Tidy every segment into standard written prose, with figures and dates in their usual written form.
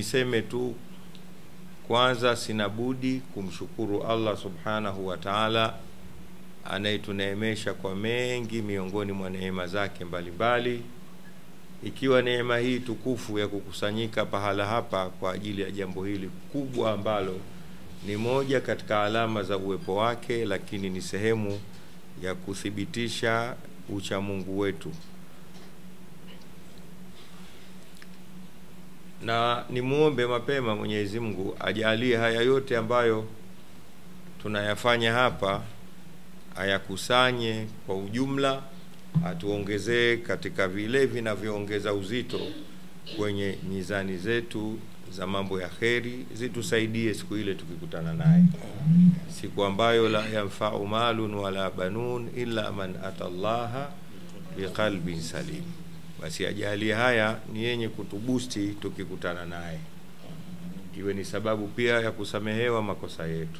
niseme tu kwanza sina budi kumshukuru Allah subhanahu wa ta'ala anayetuneemesha kwa mengi miongoni mwa neema zake mbalimbali, ikiwa neema hii tukufu ya kukusanyika pahala hapa kwa ajili ya jambo hili kubwa ambalo ni moja katika alama za uwepo wake, lakini ni sehemu ya kuthibitisha uchamungu wetu. Na nimuombe mapema Mwenyezi Mungu ajalie haya yote ambayo tunayafanya hapa ayakusanye kwa ujumla, atuongezee katika vile vinavyoongeza uzito kwenye mizani zetu za mambo ya kheri, zitusaidie siku ile tukikutana naye, siku ambayo la yanfa'u malun wala banun illa man atallaha biqalbin salim. Basi ajalie haya ni yenye kutubusti tukikutana naye, iwe ni sababu pia ya kusamehewa makosa yetu.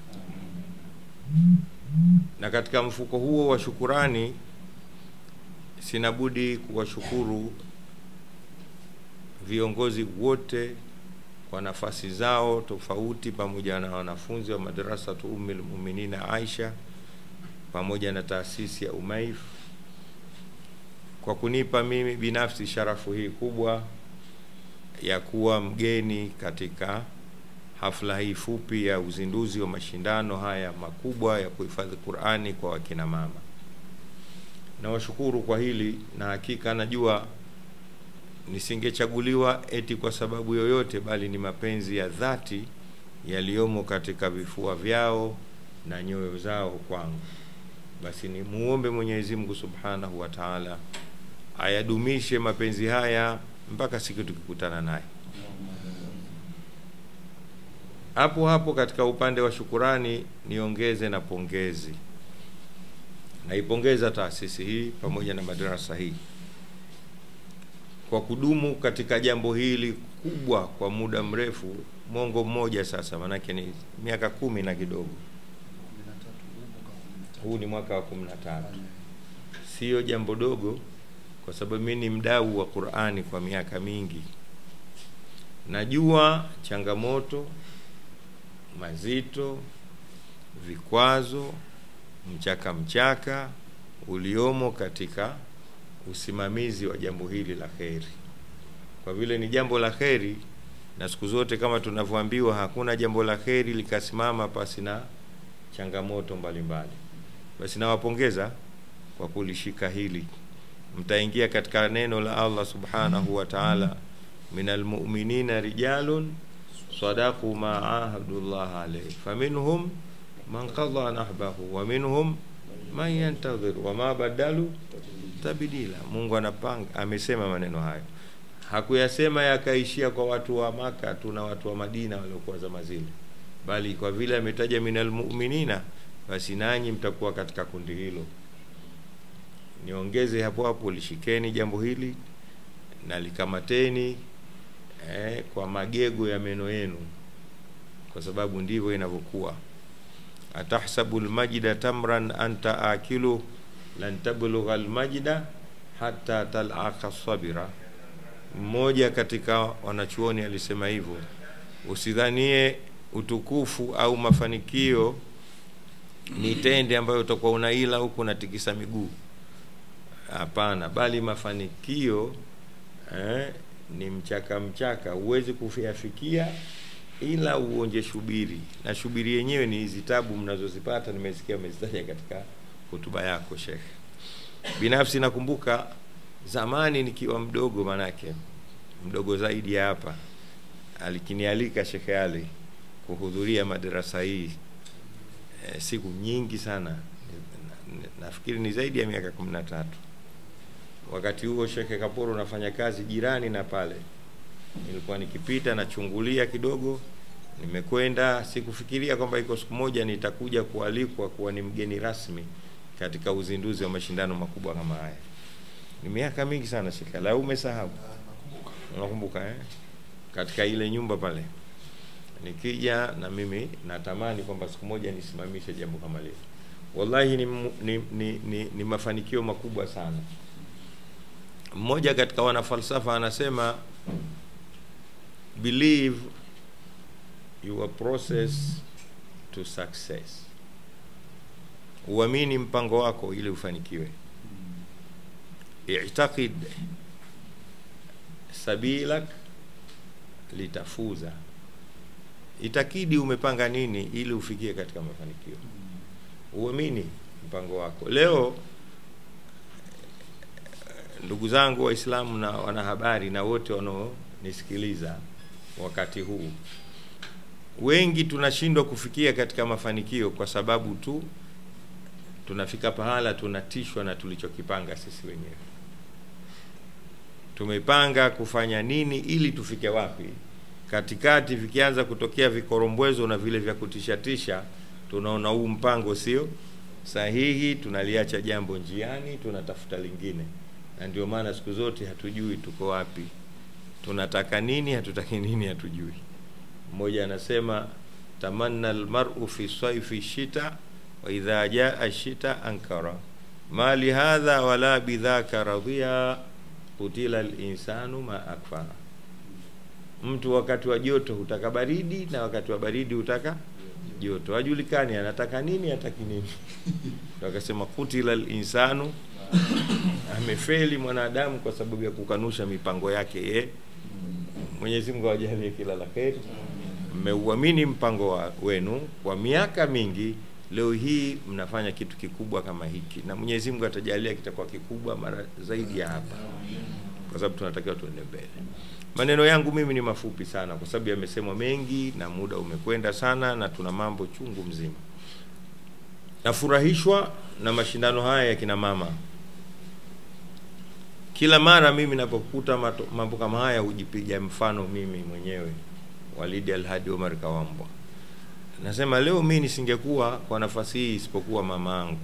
Na katika mfuko huo wa shukurani sinabudi kuwashukuru viongozi wote kwa nafasi zao tofauti, pamoja na wanafunzi wa madrasa Ummul Muminina Aisha pamoja na taasisi ya Umaif, kwa kunipa mimi binafsi sharafu hii kubwa ya kuwa mgeni katika hafla hii fupi ya uzinduzi wa mashindano haya makubwa ya kuhifadhi Qur'ani kwa wakina mama. Na washukuru kwa hili, na hakika najua nisingechaguliwa eti kwa sababu yoyote, bali ni mapenzi ya dhati yaliyomo katika vifua vyao na nyoyo zao kwangu. Basi ni muombe Mwenyezi Mungu Subhanahu wa Ta'ala ayadumishe mapenzi haya mpaka siku tukikutana naye. Hapo hapo katika upande wa shukurani niongeze na pongezi. Naipongeza taasisi hii pamoja na madrasa hii kwa kudumu katika jambo hili kubwa kwa muda mrefu, mwongo mmoja sasa, manake ni miaka 10 na kidogo. Huu ni mwaka wa 13. Sio jambo dogo, kwa sababu mimi ni mdau wa Qur'ani kwa miaka mingi. Najua changamoto, mazito, vikwazo, mchaka uliomo katika usimamizi wa jambo hili la kheri. Kwa vile ni jambo la kheri, na siku zote kama tunavyoambiwa hakuna jambo la kheri likasimama pasi na changamoto mbalimbali. Basi nawapongeza kwa kulishika hili. Mtaingia katika neno la Allah Subhanahu wa Ta'ala, minal mu'minina rijalun sadaqu ma ahadullah alayhi faminhum man qadha nahbahu wa minhum man yantazir wa ma badalu tabdila. Mungu anapanga, amesema maneno hayo, hakuyasema yakaishia kwa watu wa Maka tu na watu wa Madina waliokuwa zama zile, bali kwa vile ametaja minal mu'minina, basi nanyi mtakuwa katika kundi hilo. Niongeze hapo hapo, lishikeni jambo hili na likamateni kwa magego ya meno yenu, kwa sababu ndivyo inavyokuwa. Atahsabul majida tamran anta akilu lan tablugha al majida hatta tal'aqa sabira. Mmoja katika wanachuoni alisema hivyo, usidhanie utukufu au mafanikio ni tende ambayo utakuwa unaila huku unatikisa miguu. Hapana, bali mafanikio ni mchaka. Huwezi kufikia ila uonje shubiri, na shubiri yenyewe ni hizi tabu mnazozipata. Nimesikia umezitaja katika hotuba yako Sheikh. Binafsi nakumbuka zamani nikiwa mdogo, manake mdogo zaidi ya hapa, alikinialika Sheikh Ali kuhudhuria madrasa hii siku nyingi sana, nafikiri ni zaidi ya miaka 13. Wakati huo Sheikh Kaporo nafanya kazi jirani na pale, nilikuwa nikipita na chungulia kidogo. Nimekwenda, sikufikiria kwamba iko siku moja nitakuja kualikwa kuwa ni mgeni rasmi katika uzinduzi wa mashindano makubwa kama haya. Ni miaka mingi sana Sheikh, la umesahau? Unakumbuka katika ile nyumba pale, nikija na mimi natamani kwamba siku moja nisimamishe jambo kama lile. Wallahi ni mafanikio makubwa sana. Mmoja katika wana falsafa anasema believe your process to success. Uamini mpango wako ili ufanikiwe. I'taqid sabilak litafuza. Itakidi umepanga nini ili ufikie katika mafanikio. Uamini mpango wako. Leo ndugu zangu Waislamu na wanahabari na wote wanaonisikiliza wakati huu, wengi tunashindwa kufikia katika mafanikio kwa sababu tu tunafika pahala tunatishwa na tulichokipanga sisi wenyewe. Tumepanga kufanya nini ili tufike wapi? Katikati vikianza kutokea vikorombwezo na vile vya kutishatisha, tunaona huu mpango sio sahihi, tunaliacha jambo njiani, tunatafuta lingine. Na ndio maana siku zote hatujui tuko wapi, tunataka nini, hatutaki nini, hatujui. Mmoja anasema tamanna almar'u fi sayfi shita wa idha jaa shita ankara ma li hadha wala bidhaka radhiya qutila al-insanu ma akfara. Mtu wakati wa joto hutaka baridi na wakati wa baridi hutaka joto. Hajulikani anataka nini, hataki nini. Wakasema qutila al-insanu, amefeli mwanadamu kwa sababu ya kukanusha mipango yake. Mwenyezi Mungu awajalie kila la kheri. Mmeuamini mpango wenu kwa miaka mingi, leo hii mnafanya kitu kikubwa kama hiki, na Mwenyezi Mungu atajalia kitakuwa kikubwa mara zaidi ya hapa, kwa sababu tunatakiwa tuende mbele. Maneno yangu mimi ni mafupi sana kwa sababu yamesemwa mengi na muda umekwenda sana na tuna mambo chungu mzima. Nafurahishwa na mashindano haya ya kina mama. Kila mara mimi ninapokuta mambo kama haya hujipiga mfano mimi mwenyewe, Walidi Alhadi Omar Kawambwa. Nasema leo mimi nisingekuwa kwa nafasi hii isipokuwa mama yangu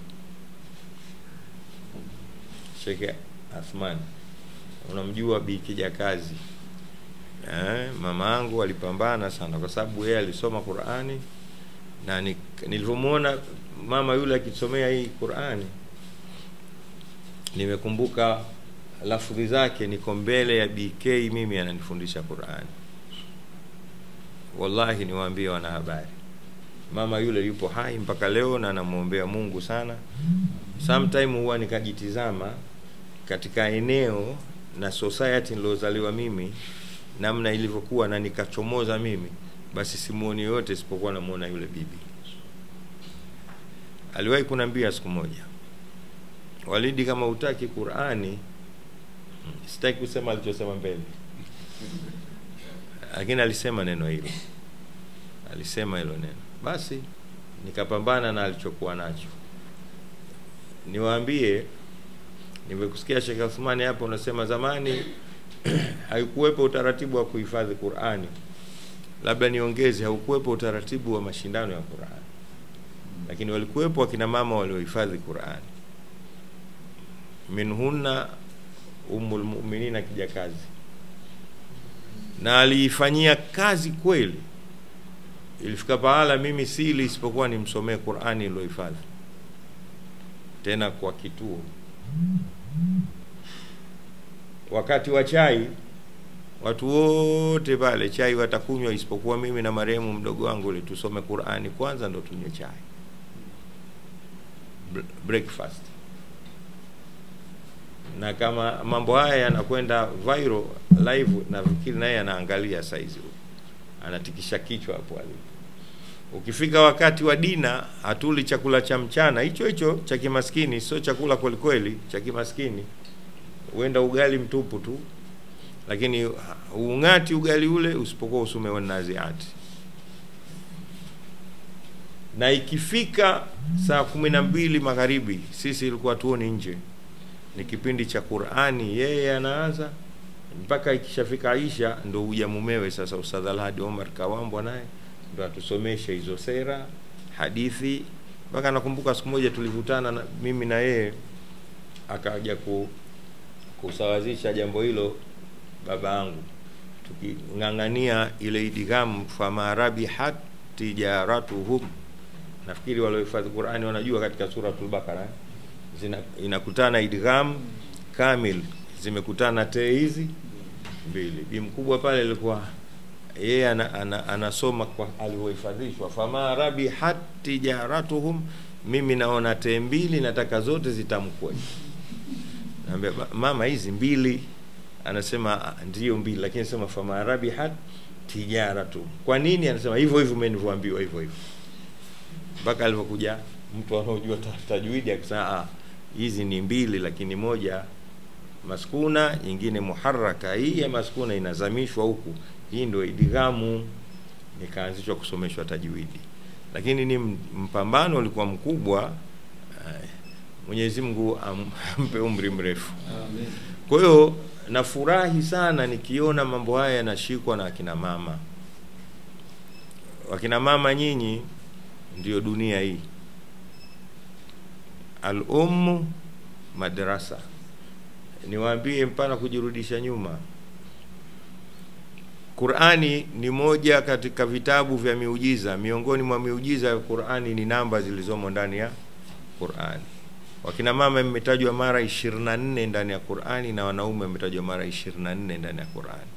Sheikh Athman. Unamjua Bi Kijakazi. Mama yangu alipambana sana kwa sababu yeye alisoma Qur'ani, na nilipomuona mama yule akisomea hii Qur'ani nimekumbuka lafudhi zake, niko mbele ya BK mimi ananifundisha Qur'ani. Wallahi niwaambie wanahabari, mama yule yupo hai mpaka leo na namuombea Mungu sana. Sometime huwa nikajitizama katika eneo na society nilozaliwa mimi namna ilivyokuwa, na nikachomoza mimi, basi simuoni yote isipokuwa namuona yule bibi. Aliwahi kuniambia siku moja, Walidi, kama utaki Qur'ani, sitaki kusema alichosema mbele, lakini alisema neno hilo, alisema hilo neno, basi nikapambana na alichokuwa nacho. Niwaambie, nimekusikia Sheikh Uthmani hapo unasema zamani haikuwepo utaratibu wa kuhifadhi Qur'ani. Labda niongeze, haukuwepo utaratibu wa mashindano ya Qur'ani, lakini walikuwepo akina mama waliohifadhi Qur'ani. Minhunna Ummul Mu'minina Kijakazi, na aliifanyia kazi kweli. Ilifika pahala mimi sili isipokuwa nimsomee Qur'ani iliyohifadhi, tena kwa kituo. Wakati wa chai, watu wote pale chai watakunywa isipokuwa mimi na marehemu mdogo wangu, ili tusome Qur'ani kwanza ndo tunywe chai. Breakfast. Na kama mambo haya yanakwenda viral live, na fikiri naye anaangalia saizi, anatikisha kichwa hapo alipo. Ukifika wakati wa dina, hatuli chakula cha mchana hicho cha kimaskini, sio chakula kweli kweli cha kimaskini, huenda ugali mtupu tu, lakini ungati ugali ule usipokuwa usumewa naziati. Na ikifika saa 12 magharibi, sisi ilikuwa tuoni nje, ni kipindi cha Qur'ani, yeye anaanza mpaka ikishafika Aisha ndo huja mumewe sasa Ustadh Alhadi Omar Kawambwa, naye ndo atusomeshe hizo sera, hadithi. Mpaka nakumbuka siku moja tulivutana mimi na yeye, akaja kusawazisha jambo hilo baba yangu, tukingangania ile idgham fama rabihat tijaratuhum. Nafikiri waliohifadhi Qur'ani wanajua katika suratul Baqara inakutana idgham kamil, zimekutana te hizi mbili. Bi mkubwa pale alikuwa yeye anasoma kwa alivyohifadhishwa, fama rabihat tijaratuhum, mimi naona mbili nataka zote zitamkwe. Naambia mama hizi mbili, anasema ndio mbili, lakini anasema fama rabihat tijaratu. Kwa nini? Anasema hivyo hivyo mmenivyoambiwa hivyo hivyo. Mpaka alipokuja mtu anaojua tajwidi akasema hizi ni mbili, lakini moja maskuna, nyingine muharraka. Hii ya maskuna inazamishwa huku, hii ndio idghamu. Nikaanzishwa kusomeshwa tajwidi, lakini ni mpambano ulikuwa mkubwa. Mwenyezi Mungu ampe umri mrefu. Amen. Kwa hiyo nafurahi sana nikiona mambo haya yanashikwa na akina mama. Wakina mama nyinyi ndio dunia hii. Al-ummu madrasa. Niwaambie mpana kujirudisha nyuma, Qur'ani ni moja katika vitabu vya miujiza. Miongoni mwa miujiza ya Qur'ani ni namba zilizomo ndani ya Qur'ani. Wakina mama imetajwa mara 24 ndani ya Qur'ani na wanaume imetajwa mara 24 ndani ya Qur'ani.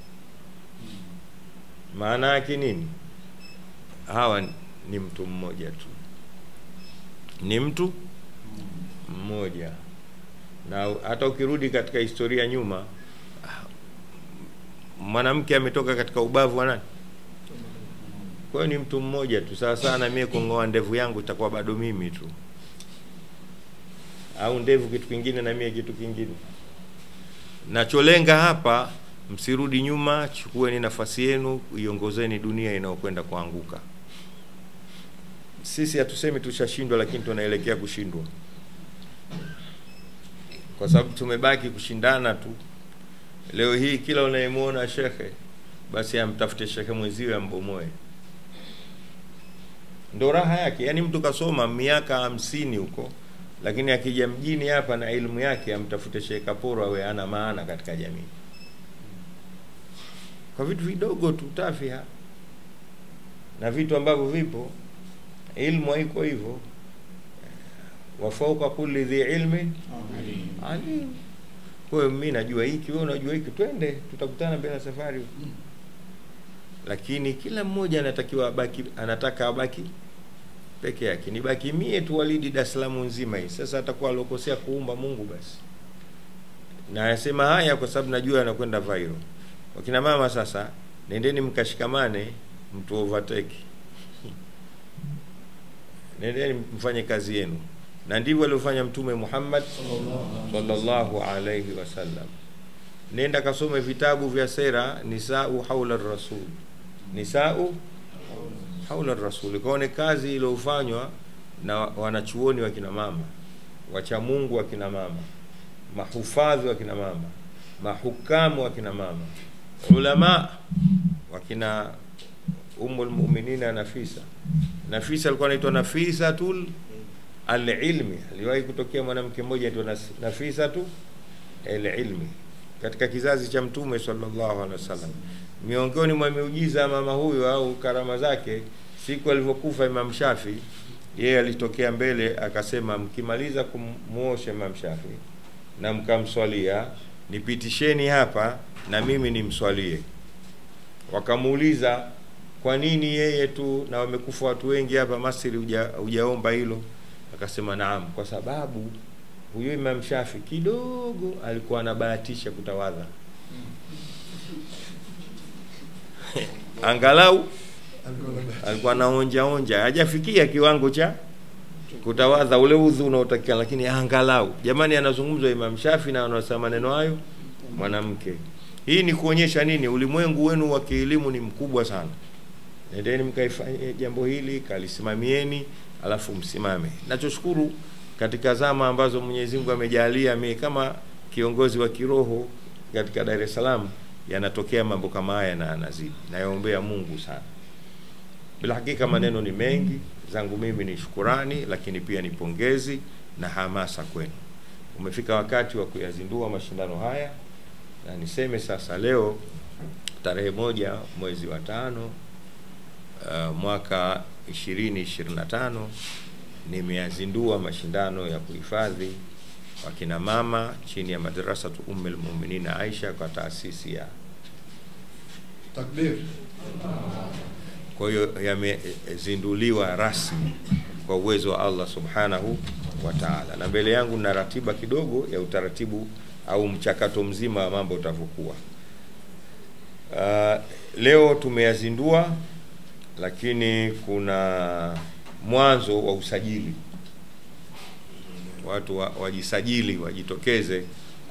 Maana yake nini? Hawa ni mtu mmoja tu, ni mtu mmoja. Na hata ukirudi katika historia nyuma, mwanamke ametoka katika ubavu wa nani? Kwa hiyo ni mtu mmoja tu. Sawa sana mimi kungoa ndevu yangu itakuwa bado mimi tu, au ndevu kitu kingine na mimi kitu kingine. Nacholenga hapa, msirudi nyuma, chukueni nafasi yenu, iongozeni dunia inayokwenda kuanguka. Sisi hatusemi tushashindwa, lakini tunaelekea kushindwa, kwa sababu tumebaki kushindana tu. Leo hii kila unayemuona shekhe, basi amtafute shekhe mwenziwe ambomoe. Ndio raha yake. Yaani mtu kasoma miaka 50 huko, lakini akija mjini hapa na elimu yake amtafute shekhe kaporo awe ana maana katika jamii. Kwa vitu vidogo tu tafia, na vitu ambavyo vipo, ilmu haiko hivyo. Wa fawqa kulli dhi ilmin alim. Kwa hiyo mimi najua hiki, wewe unajua hiki, twende tutakutana mbele ya safari. Lakini kila mmoja anataka abaki peke yake. Nibaki mie tu Walidi Dar es Salaam nzima hii. Sasa atakuwa alokosea kuumba Mungu basi. Na yasema haya kwa sababu najua yanakwenda viral. Wakina mama sasa, nendeni mkashikamane, mtu overtake. Nendeni mfanye kazi yenu. Na ndivyo aliofanya Mtume Muhammad sallallahu alayhi wasallam. Nenda kasome vitabu vya sera, nisau haula rasul. Nisau haula rasul. Kaone kazi iliyofanywa na wanachuoni wa kina mama, wacha Mungu wa kina mama, mahufadhi wa kina mama, mahukamu wa kina mama, ulama wa kina Ummul Mu'minina Nafisa alikuwa anaitwa Nafisatul al-ilmi. Aliwahi kutokea mwanamke mmoja anaitwa Nafisatu al-ilmi katika kizazi cha Mtume sallallahu alaihi wasallam. Miongoni mwa miujiza mama huyo au karama zake, siku alivyokufa Imam Shafi, yeye alitokea mbele akasema, mkimaliza kumuosha Imam Shafi na mkamswalia, nipitisheni hapa na mimi nimswalie. Wakamuuliza, kwa nini yeye tu na wamekufa watu wengi hapa Masri hujaomba hilo? Akasema naam, kwa sababu huyo Imam Shafi kidogo alikuwa anabahatisha kutawadha. Angalau alikuwa anaonja, hajafikia kiwango cha kutawadha ule udhu unaotakiwa, lakini angalau. Jamani, anazungumzwa Imam Shafi na anasema maneno hayo mwanamke. Hii ni kuonyesha nini? Ulimwengu wenu wa kielimu ni mkubwa sana. Nendeni mkaifanye jambo hili, kalisimamieni, alafu msimame. Nachoshukuru katika zama ambazo Mwenyezi Mungu amejalia mimi kama kiongozi wa kiroho katika Dar es Salaam, yanatokea mambo kama haya na anazidi. Nayaombea Mungu sana. Bila hakika maneno ni mengi, zangu mimi ni shukurani, lakini pia ni pongezi na hamasa kwenu. Umefika wakati wa kuyazindua mashindano haya, na niseme sasa leo tarehe 1 mwezi wa 5 mwaka 2025 nimeyazindua mashindano ya kuhifadhi wakina mama chini ya Madrasatu Ummul Mu'minin Aisha kwa taasisi ya Takbir. Kwa hiyo yamezinduliwa rasmi kwa uwezo wa Allah subhanahu wa ta'ala. Na mbele yangu na ratiba kidogo ya utaratibu au mchakato mzima wa mambo utavyokuwa. Leo tumeyazindua, lakini kuna mwanzo wa usajili. Watu wajisajili, wajitokeze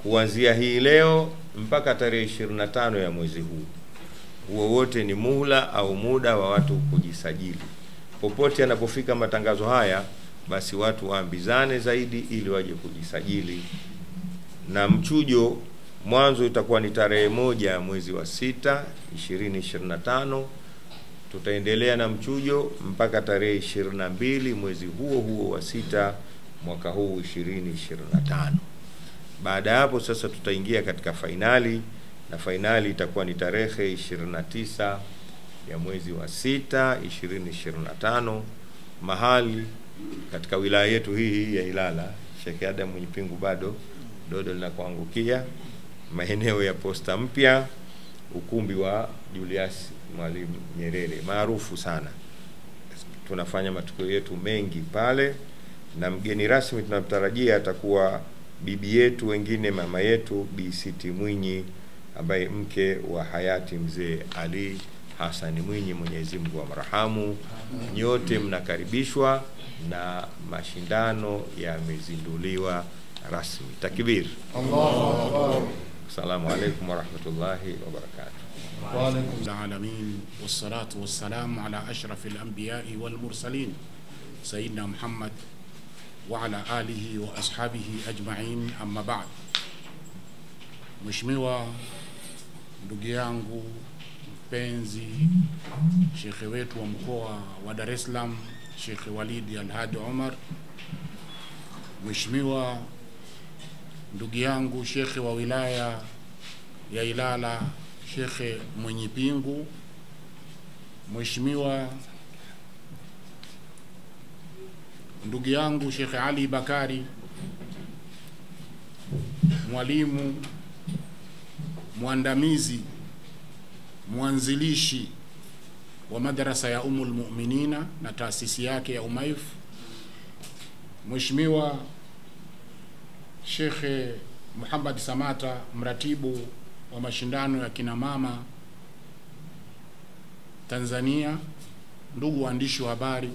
kuanzia hii leo mpaka tarehe 25 ya mwezi huu. Huo wote ni muhula au muda wa watu kujisajili. Popote yanapofika matangazo haya, basi watu waambizane zaidi ili waje kujisajili. Na mchujo mwanzo itakuwa ni tarehe 1 ya mwezi wa 6 2025. Tutaendelea na mchujo mpaka tarehe 22 mwezi huo huo wa 6 mwaka huu 2025. Baada hapo sasa tutaingia katika fainali, na fainali itakuwa ni tarehe 29 ya mwezi wa 6 2025, mahali katika wilaya yetu hii ya Ilala. Sheikh Adam Mwenyipingu bado dodo linakuangukia, maeneo ya Posta Mpya, ukumbi wa Julius Mwalimu Nyerere maarufu sana. Tunafanya matukio yetu mengi pale, na mgeni rasmi tunamtarajia atakuwa bibi yetu, wengine mama yetu Bi Siti Mwinyi, ambaye mke wa hayati mzee Ali Hassan Mwinyi, Mwenyezi Mungu amrahamu. Nyote mnakaribishwa na mashindano yamezinduliwa rasmi. Takbir. Allahu Akbar. Assalamu alaykum wa rahmatullahi wa barakatuh. Wa alaykum alamin wassalatu wassalamu ala ashrafil anbiya'i wal mursalin sayyidina Muhammad wa ala alihi wa ashabihi ajma'in, amma ba'd. Mheshimiwa ndugu yangu mpenzi, shekhe wetu wa mkoa wa Dar es Salaam, Sheikh Walid Al-Hadi Omar, Mheshimiwa ndugu yangu shekhe wa wilaya ya Ilala, Sheikh Mwenyipingu, Mheshimiwa ndugu yangu Sheikh Ali Bakari, mwalimu mwandamizi mwanzilishi wa madrasa ya Ummul Mu'minina na taasisi yake ya Umaif, Mheshimiwa Sheikh Muhammad Samata, mratibu wa mashindano ya kina mama Tanzania, ndugu waandishi wa habari,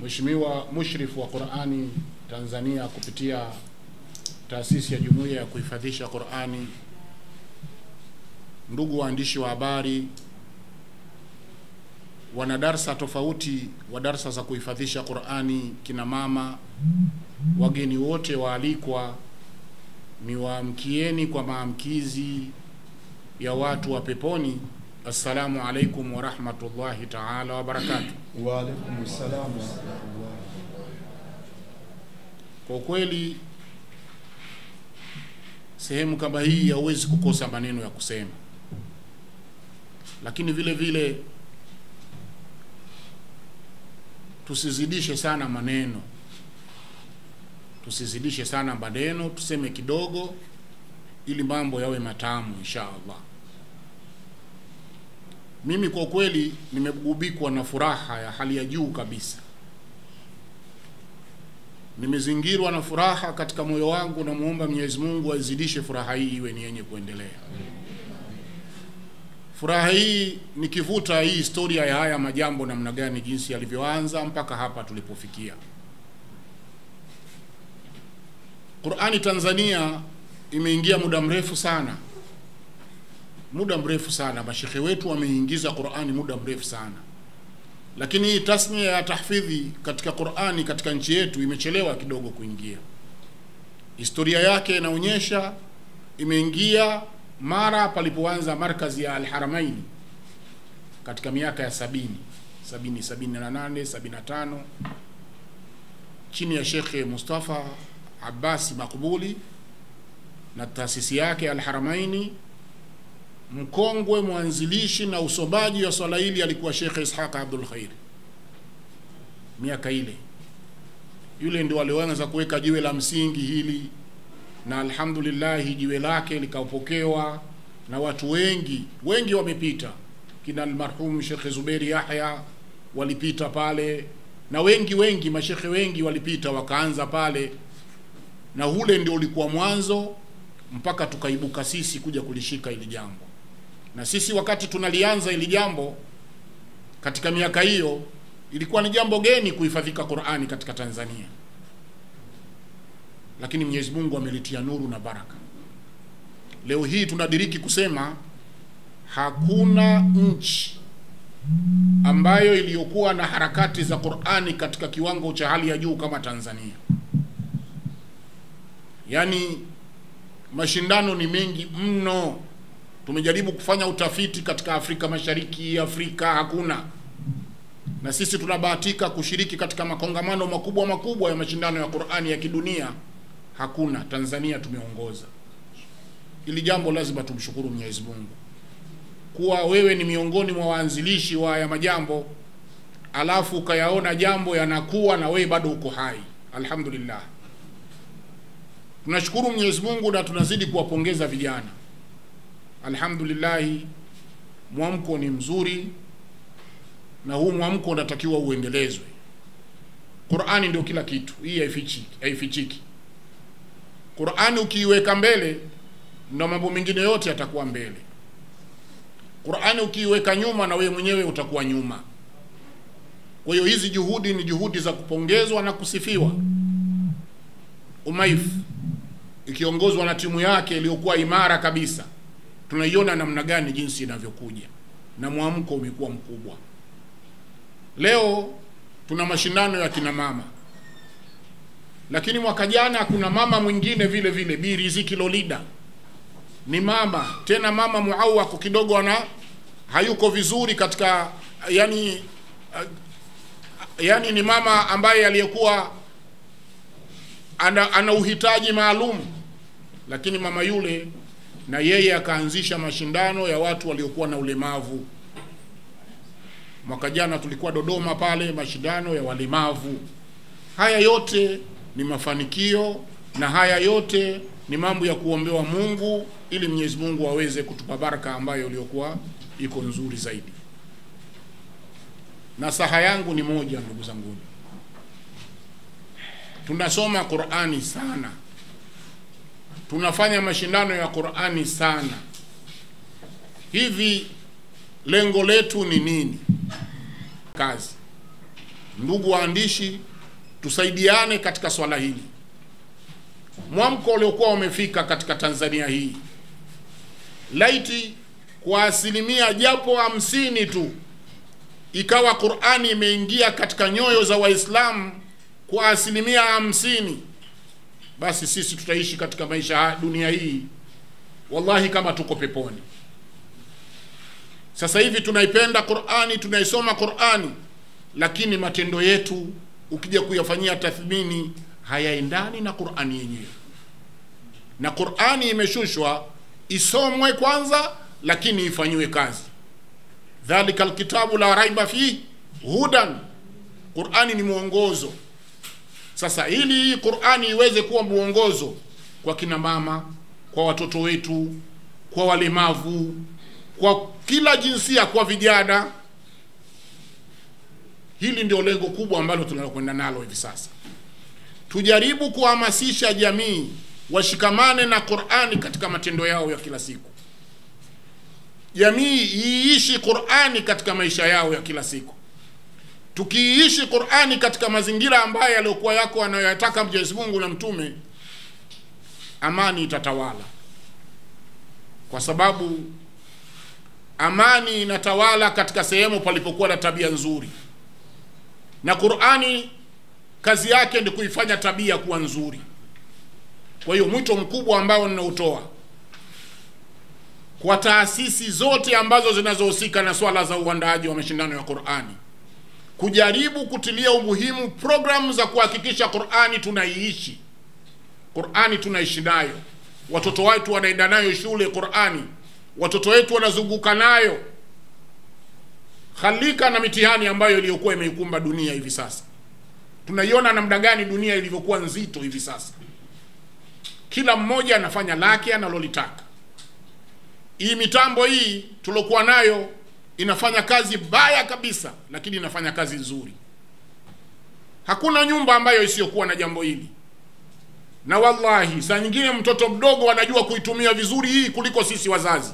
Mheshimiwa Mushrif wa Qur'ani Tanzania kupitia taasisi ya Jumuiya ya kuhifadhisha Qur'ani, ndugu waandishi wa habari, wana darasa tofauti wa darasa za kuhifadhisha Qur'ani, kina mama, wageni wote waalikwa, ni waamkieni kwa maamkizi ya watu wa peponi. Assalamu alaikum wa rahmatullahi ta'ala wa barakatuh. Wa alaikum assalam wa rahmatullahi. Kwa kweli sehemu kama hii hauwezi kukosa maneno ya kusema, lakini vile vile tusizidishe sana maneno, tuseme kidogo ili mambo yawe matamu insha Allah. Mimi kwa kweli nimegubikwa na furaha ya hali ya juu kabisa. Nimezingirwa na furaha katika moyo wangu, na muomba Mwenyezi Mungu azidishe furaha hii iwe ni yenye kuendelea. Furaha hii nikivuta hii historia ya haya majambo namna gani, jinsi yalivyoanza mpaka hapa tulipofikia. Qur'ani Tanzania imeingia muda mrefu sana. Mashekhe wetu wameingiza Qur'ani muda mrefu sana. Lakini hii tasnia ya tahfidhi katika Qur'ani katika nchi yetu imechelewa kidogo kuingia. Historia yake inaonyesha imeingia mara palipoanza markazi ya Al-Haramaini katika miaka ya 78, 75 chini ya Sheikh Mustafa Abbas Makbuli na taasisi yake Al-Haramaini. Mkongwe mwanzilishi na usobaji wa swala hili alikuwa Sheikh Ishaq Abdul Khair. Miaka ile yule ndio alianza kuweka jiwe la msingi hili, na alhamdulillah jiwe lake likapokewa na watu wengi wamepita. kina almarhum Sheikh Zuberi Yahya walipita pale, na wengi mashekhe wengi walipita wakaanza pale, na ule ndio ulikuwa mwanzo mpaka tukaibuka sisi kuja kulishika hili jambo. Na sisi wakati tunalianza hili jambo katika miaka hiyo, ilikuwa ni jambo geni kuhifadhika Qur'ani katika Tanzania, lakini Mwenyezi Mungu amelitia nuru na baraka. Leo hii tunadiriki kusema hakuna nchi ambayo iliyokuwa na harakati za Qur'ani katika kiwango cha hali ya juu kama Tanzania. Yani mashindano ni mengi mno. Tumejaribu kufanya utafiti katika Afrika Mashariki, Afrika hakuna. Na sisi tunabahatika kushiriki katika makongamano makubwa ya mashindano ya Qur'ani ya kidunia, hakuna. Tanzania tumeongoza. Ili jambo lazima tumshukuru Mwenyezi Mungu. Kuwa wewe ni miongoni mwa waanzilishi wa haya majambo, alafu ukayaona jambo yanakuwa na wewe bado uko hai. Alhamdulillah. Tunashukuru Mwenyezi Mungu na tunazidi kuwapongeza vijana. Alhamdulillah, mwamko ni mzuri na huu mwamko unatakiwa uendelezwe. Qur'ani ndio kila kitu. Hii haifichiki. Qur'ani ukiiweka mbele na mambo mengine yote yatakuwa mbele. Qur'ani ukiiweka nyuma na wewe mwenyewe utakuwa nyuma. Kwa hiyo hizi juhudi ni juhudi za kupongezwa na kusifiwa. Umaif ikiongozwa na timu yake iliyokuwa imara kabisa, tunaiona namna gani jinsi inavyokuja na mwamko umekuwa mkubwa. Leo tuna mashindano ya kina mama, lakini mwaka jana kuna mama mwingine vile vile, Bi Riziki Lolida, ni mama tena mama muawako kidogo, hayuko vizuri katika yani ni mama ambaye aliyekuwa ana uhitaji maalum, lakini mama yule na yeye akaanzisha mashindano ya watu waliokuwa na ulemavu. Mwaka jana tulikuwa Dodoma pale, mashindano ya walemavu. Haya yote ni mafanikio na haya yote ni mambo ya kuombewa Mungu ili Mwenyezi Mungu aweze kutupa baraka ambayo iliyokuwa iko nzuri zaidi. Nasaha yangu ni moja, ndugu zangu. Tunasoma Qur'ani sana. Tunafanya mashindano ya Qur'ani sana. Hivi lengo letu ni nini? Kazi. Ndugu waandishi, tusaidiane katika swala hili. Mwamko uliokuwa umefika katika Tanzania hii, laiti kwa asilimia japo 50 tu ikawa Qur'ani imeingia katika nyoyo za Waislamu kwa asilimia 50, basi sisi tutaishi katika maisha dunia hii wallahi kama tuko peponi. Sasa hivi tunaipenda Qur'ani, tunaisoma Qur'ani, lakini matendo yetu ukija kuyafanyia tathmini hayaendani na Qur'ani yenyewe. Na Qur'ani imeshushwa isomwe kwanza, lakini ifanywe kazi. Dhalika alkitabu la raiba fi hudan. Qur'ani ni mwongozo. Sasa ili hii Qur'ani iweze kuwa mwongozo kwa kina mama, kwa watoto wetu, kwa walemavu, kwa kila jinsia, kwa vijana, hili ndio lengo kubwa ambalo tunalokwenda nalo hivi sasa. Tujaribu kuhamasisha jamii washikamane na Qur'ani katika matendo yao ya kila siku. Jamii iishi Qur'ani katika maisha yao ya kila siku. Tukiishi Qur'ani katika mazingira ambayo yaliokuwa yako anayotaka Mwenyezi Mungu na Mtume, amani itatawala. Kwa sababu amani inatawala katika sehemu palipokuwa na tabia nzuri. Na Qur'ani kazi yake ni kuifanya tabia kuwa nzuri. Kwa hiyo mwito mkubwa ambao ninautoa kwa taasisi zote ambazo zinazohusika na swala za uandaaji wa mashindano ya Qur'ani, kujaribu kutilia umuhimu programu za kuhakikisha Qur'ani tunaiishi. Qur'ani tunaishi nayo. Watoto wetu wanaenda nayo shule Qur'ani. Watoto wetu wanazunguka nayo. Khalika na mitihani ambayo iliyokuwa imeikumba dunia hivi sasa. Tunaiona namna gani dunia ilivyokuwa nzito hivi sasa. Kila mmoja anafanya lake analolitaka. Hii mitambo hii tulokuwa nayo inafanya kazi baya kabisa, lakini inafanya kazi nzuri. Hakuna nyumba ambayo isiyokuwa na jambo hili. Na wallahi saa nyingine mtoto mdogo anajua kuitumia vizuri hii kuliko sisi wazazi.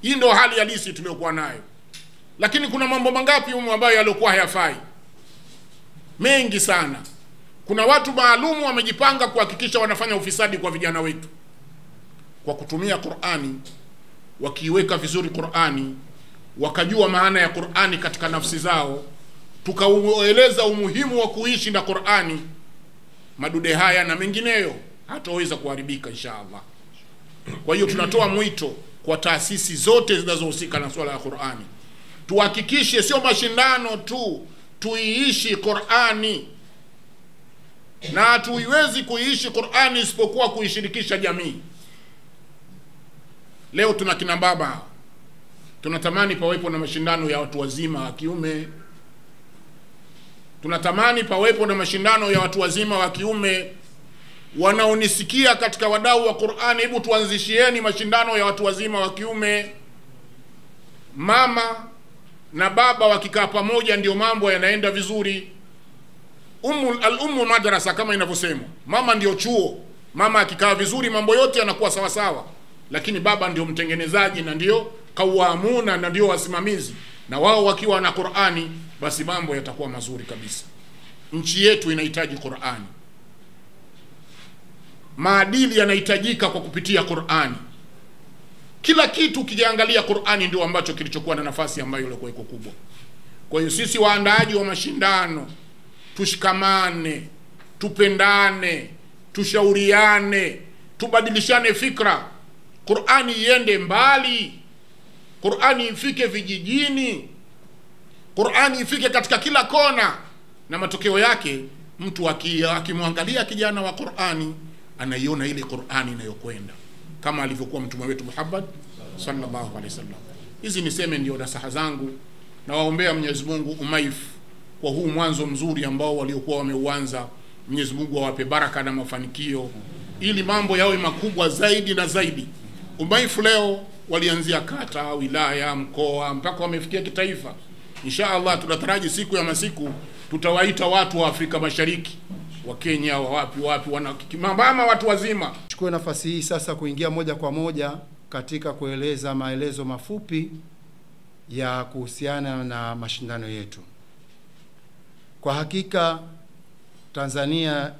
Hii ndio hali halisi tuliyokuwa nayo. Lakini kuna mambo mangapi humu ambayo yaliokuwa hayafai? Mengi sana. Kuna watu maalumu wamejipanga kuhakikisha wanafanya ufisadi kwa vijana wetu kwa kutumia Qur'ani. Wakiiweka vizuri Qur'ani, wakajua maana ya Qur'ani katika nafsi zao, tukaueleza umuhimu wa kuishi na Qur'ani, madude haya na mengineyo hataweza kuharibika inshallah. Kwa hiyo tunatoa mwito kwa taasisi zote zinazohusika na swala ya Qur'ani, tuhakikishe sio mashindano tu, tuiishi Qur'ani. Na hatuiwezi kuiishi Qur'ani isipokuwa kuishirikisha jamii. Leo tuna kina baba, tunatamani pawepo na mashindano ya watu wazima wa kiume. Tunatamani pawepo na mashindano ya watu wazima wa kiume. Wanaonisikia katika wadau wa Qur'ani, hebu tuanzishieni mashindano ya watu wazima wa kiume. Mama na baba wakikaa pamoja ndio mambo yanaenda vizuri. Al-ummu madrasa kama inavyosema. Mama ndio chuo. Mama akikaa vizuri mambo yote yanakuwa sawa sawa. Lakini baba ndio mtengenezaji na ndio kawamuna na ndio wasimamizi. Na wao wakiwa na Qur'ani basi mambo yatakuwa mazuri kabisa. Nchi yetu inahitaji Qur'ani. Maadili yanahitajika kwa kupitia Qur'ani. Kila kitu kikiangalia Qur'ani ndio ambacho kilichokuwa na nafasi ambayo ilikuwa iko kubwa. Kwa hiyo sisi waandaaji wa mashindano tushikamane, tupendane, tushauriane, tubadilishane fikra. Qur'ani iende mbali. Qur'ani ifike vijijini. Qur'ani ifike katika kila kona, na matokeo yake mtu akimwangalia kijana wa Qur'ani anaiona ile Qur'ani inayokwenda kama alivyokuwa mtume wetu Muhammad sallallahu alaihi wasallam. Hizi niseme ndio nasaha zangu, na waombea Mwenyezi Mungu Umaif kwa huu mwanzo mzuri ambao waliokuwa wameuanza. Mwenyezi Mungu awape baraka na mafanikio ili mambo yawe makubwa zaidi na zaidi. Umaif leo walianzia kata, wilaya, mkoa mpaka wamefikia kitaifa. Inshallah tunataraji siku ya masiku tutawaita watu wa Afrika Mashariki, wa Kenya, wa wapi mama watu wazima. Chukue nafasi hii sasa kuingia moja kwa moja katika kueleza maelezo mafupi ya kuhusiana na mashindano yetu. Kwa hakika Tanzania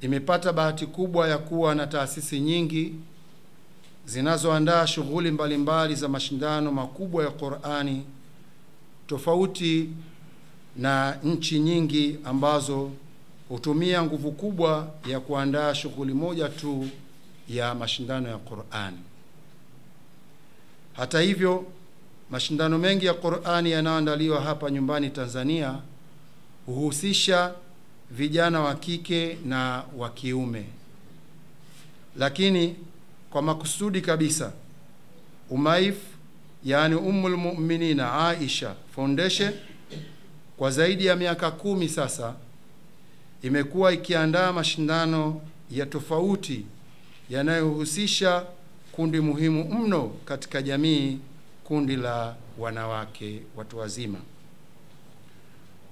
imepata bahati kubwa ya kuwa na taasisi nyingi zinazoandaa shughuli mbalimbali za mashindano makubwa ya Qur'ani, tofauti na nchi nyingi ambazo hutumia nguvu kubwa ya kuandaa shughuli moja tu ya mashindano ya Qur'ani. Hata hivyo, mashindano mengi ya Qur'ani yanayoandaliwa hapa nyumbani Tanzania huhusisha vijana wa kike na wa kiume. Lakini kwa makusudi kabisa, Umaif, yani Ummul Mu'minina Aisha Foundation, kwa zaidi ya miaka 10 sasa imekuwa ikiandaa mashindano ya tofauti yanayohusisha kundi muhimu mno katika jamii, kundi la wanawake watu wazima.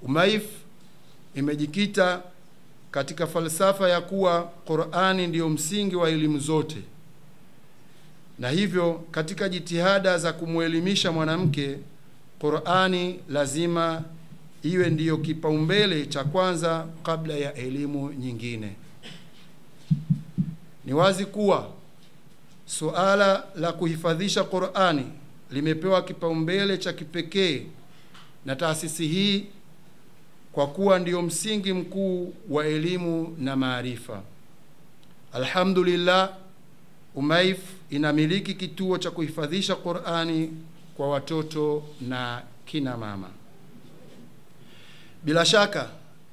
Umaif imejikita katika falsafa ya kuwa Qur'ani ndiyo msingi wa elimu zote, na hivyo katika jitihada za kumuelimisha mwanamke, Qur'ani lazima iwe ndiyo kipaumbele cha kwanza kabla ya elimu nyingine. Ni wazi kuwa suala la kuhifadhisha Qur'ani limepewa kipaumbele cha kipekee na taasisi hii kwa kuwa ndiyo msingi mkuu wa elimu na maarifa. Alhamdulillah, Umaif inamiliki kituo cha kuhifadhisha Qur'ani kwa watoto na kina mama. Bila shaka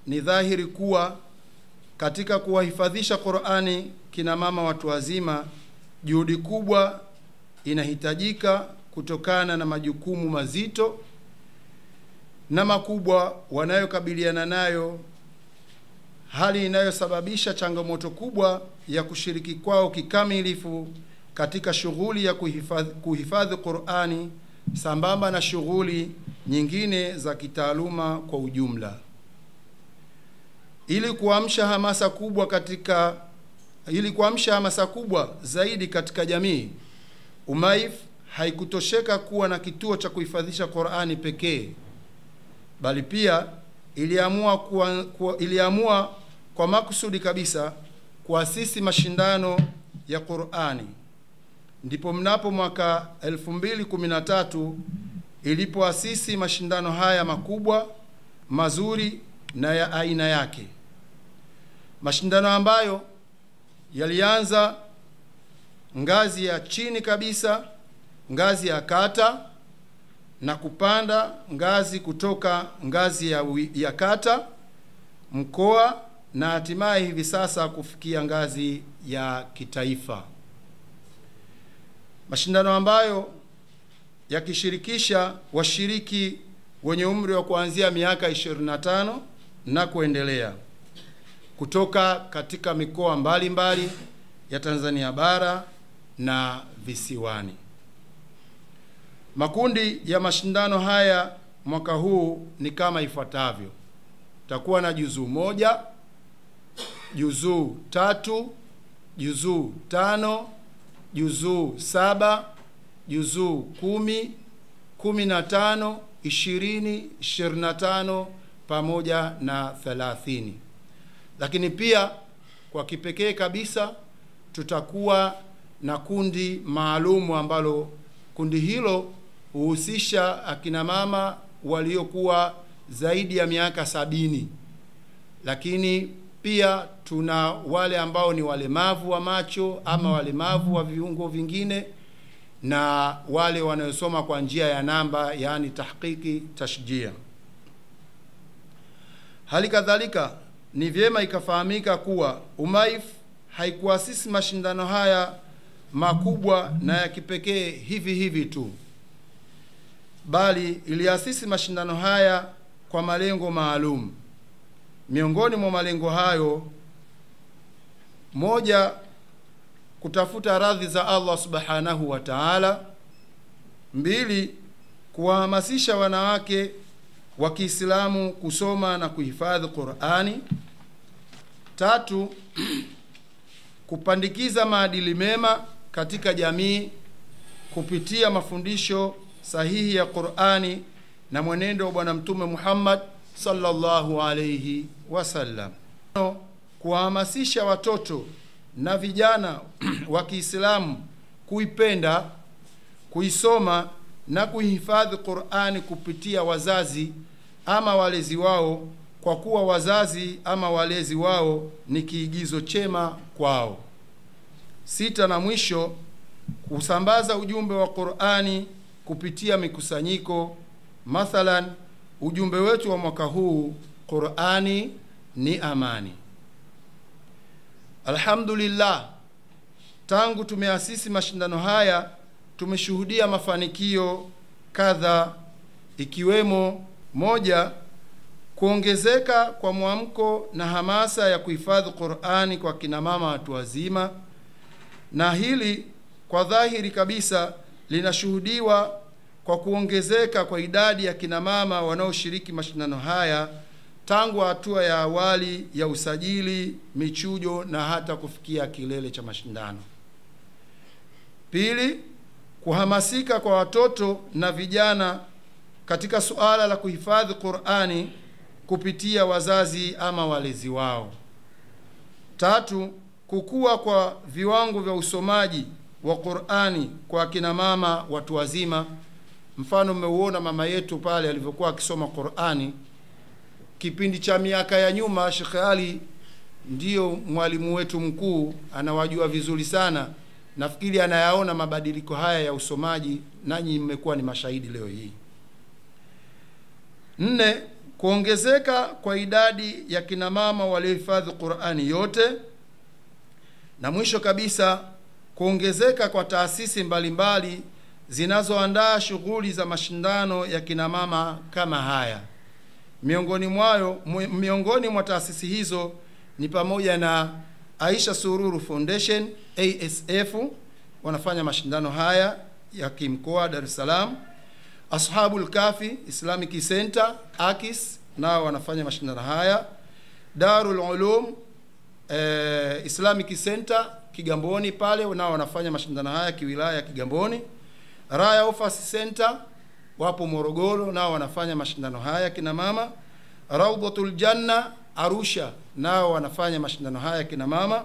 ni dhahiri kuwa katika kuwahifadhisha Qur'ani kina mama watu wazima, juhudi kubwa inahitajika kutokana na majukumu mazito na makubwa wanayokabiliana nayo, hali inayosababisha changamoto kubwa ya kushiriki kwao kikamilifu katika shughuli ya kuhifadhi Qur'ani sambamba na shughuli nyingine za kitaaluma kwa ujumla. Ili kuamsha hamasa kubwa zaidi katika jamii, UMAIF haikutosheka kuwa na kituo cha kuhifadhisha Qur'ani pekee, bali pia iliamua kwa makusudi kabisa kuasisi mashindano ya Qur'ani. Ndipo mnapo mwaka 2013 ilipoasisi mashindano haya makubwa, mazuri na ya aina yake. Mashindano ambayo yalianza ngazi ya chini kabisa, ngazi ya kata, na kupanda ngazi kutoka ngazi ya kata, mkoa, na hatimaye hivi sasa kufikia ngazi ya kitaifa. Mashindano ambayo yakishirikisha washiriki wenye umri wa kuanzia miaka 25 na kuendelea kutoka katika mikoa mbalimbali ya Tanzania bara na visiwani. Makundi ya mashindano haya mwaka huu ni kama ifuatavyo: takuwa na juzuu 1, juzuu 3, juzuu 5, juzuu 7, juzuu 10, 15, 20, 25 pamoja na 30. Lakini pia kwa kipekee kabisa tutakuwa na kundi maalumu ambalo kundi hilo huhusisha akina mama waliokuwa zaidi ya miaka 70. Lakini pia tuna wale ambao ni walemavu wa macho ama walemavu wa viungo vingine, na wale wanaosoma kwa njia ya namba, yani tahqiqi tashjia. Hali kadhalika ni vyema ikafahamika kuwa UMAIF haikuasisi mashindano haya makubwa na ya kipekee hivi tu, bali iliasisi mashindano haya kwa malengo maalum. Miongoni mwa malengo hayo: 1, kutafuta radhi za Allah subhanahu wa ta'ala; 2, kuwahamasisha wanawake wa Kiislamu kusoma na kuhifadhi Qur'ani; 3, kupandikiza maadili mema katika jamii kupitia mafundisho sahihi ya Qur'ani na mwenendo wa Bwana Mtume Muhammad sallallahu alayhi wasallam; 5, kuhamasisha watoto na vijana wa Kiislamu kuipenda, kuisoma na kuhifadhi Qur'ani kupitia wazazi ama walezi wao, kwa kuwa wazazi ama walezi wao ni kiigizo chema kwao. 6, na mwisho, kusambaza ujumbe wa Qur'ani kupitia mikusanyiko. Mathalan, ujumbe wetu wa mwaka huu, Qur'ani ni amani. Alhamdulillah, tangu tumeasisi mashindano haya tumeshuhudia mafanikio kadha, ikiwemo: 1, kuongezeka kwa mwamko na hamasa ya kuhifadhi Qur'ani kwa kina mama watu wazima, na hili kwa dhahiri kabisa linashuhudiwa kwa kuongezeka kwa idadi ya kina mama wanaoshiriki mashindano haya tangu hatua ya awali ya usajili, michujo na hata kufikia kilele cha mashindano. 2, kuhamasika kwa watoto na vijana katika suala la kuhifadhi Qur'ani kupitia wazazi ama walezi wao. 3, kukua kwa viwango vya usomaji wa Qur'ani kwa kina mama watu wazima. Mfano, mmeuona mama yetu pale alivyokuwa akisoma Qur'ani kipindi cha miaka ya nyuma. Sheikh Ali ndiyo mwalimu wetu mkuu, anawajua vizuri sana. Nafikiri anayaona mabadiliko haya ya usomaji, nanyi mmekuwa ni mashahidi leo hii. 4, kuongezeka kwa idadi ya kina mama waliohifadhi Qur'ani yote, na mwisho kabisa kuongezeka kwa taasisi mbalimbali zinazoandaa shughuli za mashindano ya kina mama kama haya. Miongoni mwa taasisi hizo ni pamoja na Aisha Sururu Foundation, ASF, wanafanya mashindano haya ya kimkoa Dar es Salaam. Ashabul Kafi Islamic Center AKIS nao wanafanya mashindano haya. Darul Ulum Islamic Center Kigamboni pale nao wanafanya mashindano haya kiwilaya ya Kigamboni. Raya Office Center wapo Morogoro nao wanafanya mashindano haya kina mama. Rawdatul Janna Arusha nao wanafanya mashindano haya kina mama.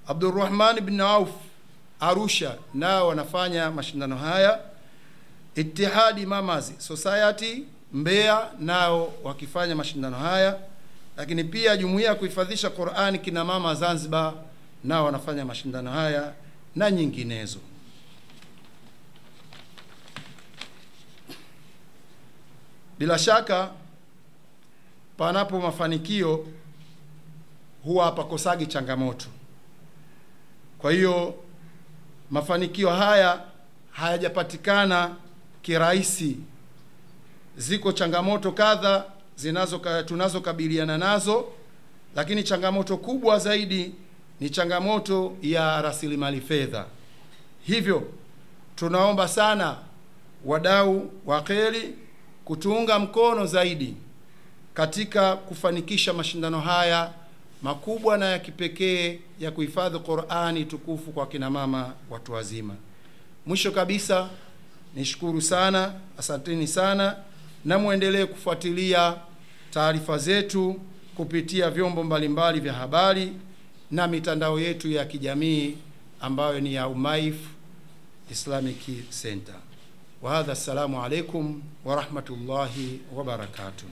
Abdurrahman ibn Auf Arusha nao wanafanya mashindano haya. Ittihadi Mamazi Society Mbeya nao wakifanya mashindano haya. Lakini pia jumuiya kuhifadhisha Qur'ani kina mama Zanzibar nao wanafanya mashindano haya na nyinginezo. Bila shaka panapo mafanikio huwa hapakosagi changamoto. Kwa hiyo mafanikio haya hayajapatikana kirahisi. Ziko changamoto kadha tunazokabiliana nazo, lakini changamoto kubwa zaidi ni changamoto ya rasilimali fedha. Hivyo tunaomba sana wadau wa kheri kutuunga mkono zaidi katika kufanikisha mashindano haya makubwa na ya kipekee ya kuhifadhi Qur'ani tukufu kwa kina mama watu wazima. Mwisho kabisa nishukuru sana, asanteni sana, na muendelee kufuatilia taarifa zetu kupitia vyombo mbalimbali vya habari na mitandao yetu ya kijamii ambayo ni ya Umaif Islamic Center. Wa hadha, assalamu alaikum wa rahmatullahi wa barakatuh.